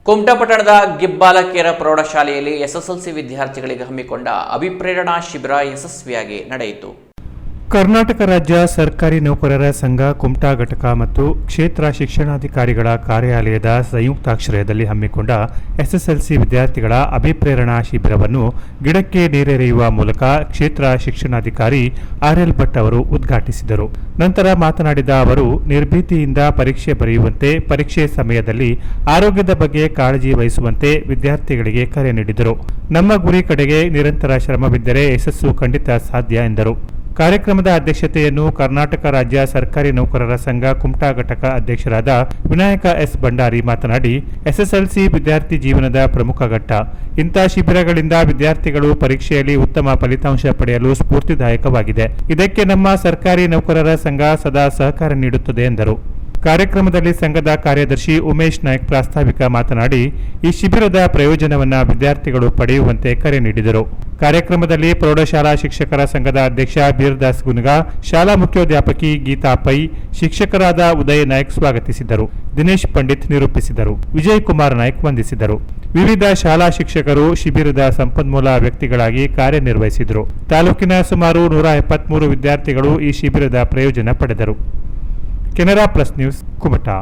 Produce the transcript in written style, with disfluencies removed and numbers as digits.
ಕುಮಟಾ ಪಟ್ಟಣದ ಗಿಬ್ಬಾಲಕೇರ ಪ್ರೌಢಶಾಲೆಯಲ್ಲಿ ಎಸ್ಎಸ್ಎಲ್ಸಿ ವಿದ್ಯಾರ್ಥಿಗಳಿಗೆ ಹಮ್ಮಿಕೊಂಡ ಅಭಿಪ್ರೇರಣಾ ಶಿಬಿರ ಯಶಸ್ವಿಯಾಗಿ ನಡೆಯಿತು. ಕರ್ನಾಟಕ ರಾಜ್ಯ ಸರ್ಕಾರಿ ನೌಕರರ ಸಂಘ ಕುಮಟಾ ಘಟಕ ಮತ್ತು ಕ್ಷೇತ್ರ ಶಿಕ್ಷಣಾಧಿಕಾರಿಗಳ ಕಾರ್ಯಾಲಯದ ಸಂಯುಕ್ತಾಶ್ರಯದಲ್ಲಿ ಹಮ್ಮಿಕೊಂಡ ಎಸ್ಎಸ್ಎಲ್ಸಿ ವಿದ್ಯಾರ್ಥಿಗಳ ಅಭಿಪ್ರೇರಣಾ ಶಿಬಿರವನ್ನು ಗಿಡಕ್ಕೆ ನೀರೆರೆಯುವ ಮೂಲಕ ಕ್ಷೇತ್ರ ಶಿಕ್ಷಣಾಧಿಕಾರಿ ಆರ್ಎಲ್ ಭಟ್ ಅವರು ಉದ್ಘಾಟಿಸಿದರು. ನಂತರ ಮಾತನಾಡಿದ ಅವರು, ನಿರ್ಭೀತಿಯಿಂದ ಪರೀಕ್ಷೆ ಬರೆಯುವಂತೆ, ಪರೀಕ್ಷೆ ಸಮಯದಲ್ಲಿ ಆರೋಗ್ಯದ ಬಗ್ಗೆ ಕಾಳಜಿ ವಹಿಸುವಂತೆ ವಿದ್ಯಾರ್ಥಿಗಳಿಗೆ ಕರೆ ನೀಡಿದರು. ನಮ್ಮ ಗುರಿ ಕಡೆಗೆ ನಿರಂತರ ಶ್ರಮವಿದ್ದರೆ ಯಶಸ್ಸು ಖಂಡಿತ ಸಾಧ್ಯ ಎಂದರು. ಕಾರ್ಯಕ್ರಮದ ಅಧ್ಯಕ್ಷತೆಯನ್ನು ಕರ್ನಾಟಕ ರಾಜ್ಯ ಸರ್ಕಾರಿ ನೌಕರರ ಸಂಘ ಕುಮಟಾ ಘಟಕ ಅಧ್ಯಕ್ಷರಾದ ವಿನಾಯಕ ಎಸ್ ಭಂಡಾರಿ ಮಾತನಾಡಿ, ಎಸ್ಎಸ್ಎಲ್ಸಿ ವಿದ್ಯಾರ್ಥಿ ಜೀವನದ ಪ್ರಮುಖ ಘಟ್ಟ. ಇಂಥ ಶಿಬಿರಗಳಿಂದ ವಿದ್ಯಾರ್ಥಿಗಳು ಪರೀಕ್ಷೆಯಲ್ಲಿ ಉತ್ತಮ ಫಲಿತಾಂಶ ಪಡೆಯಲು ಸ್ಫೂರ್ತಿದಾಯಕವಾಗಿದೆ. ಇದಕ್ಕೆ ನಮ್ಮ ಸರ್ಕಾರಿ ನೌಕರರ ಸಂಘ ಸದಾ ಸಹಕಾರ ನೀಡುತ್ತದೆ ಎಂದರು. ಕಾರ್ಯಕ್ರಮದಲ್ಲಿ ಸಂಘದ ಕಾರ್ಯದರ್ಶಿ ಉಮೇಶ್ ನಾಯ್ಕ್ ಪ್ರಾಸ್ತಾವಿಕ ಮಾತನಾಡಿ, ಈ ಶಿಬಿರದ ಪ್ರಯೋಜನವನ್ನು ವಿದ್ಯಾರ್ಥಿಗಳು ಪಡೆಯುವಂತೆ ಕರೆ ನೀಡಿದರು. ಕಾರ್ಯಕ್ರಮದಲ್ಲಿ ಪ್ರೌಢಶಾಲಾ ಶಿಕ್ಷಕರ ಸಂಘದ ಅಧ್ಯಕ್ಷ ಬೀರ್ದಾಸ್ ಗುನ್ಗಾ, ಶಾಲಾ ಮುಖ್ಯೋಧ್ಯಾಪಕಿ ಗೀತಾ ಪೈ, ಶಿಕ್ಷಕರಾದ ಉದಯ್ ನಾಯ್ಕ್ ಸ್ವಾಗತಿಸಿದರು. ದಿನೇಶ್ ಪಂಡಿತ್ ನಿರೂಪಿಸಿದರು. ವಿಜಯ್ ಕುಮಾರ್ ನಾಯ್ಕ್ ವಂದಿಸಿದರು. ವಿವಿಧ ಶಾಲಾ ಶಿಕ್ಷಕರು ಶಿಬಿರದ ಸಂಪನ್ಮೂಲ ವ್ಯಕ್ತಿಗಳಾಗಿ ಕಾರ್ಯನಿರ್ವಹಿಸಿದರು. ತಾಲೂಕಿನ ಸುಮಾರು 173 ವಿದ್ಯಾರ್ಥಿಗಳು ಈ ಶಿಬಿರದ ಪ್ರಯೋಜನ ಪಡೆದರು. Canara plus news, Kumta.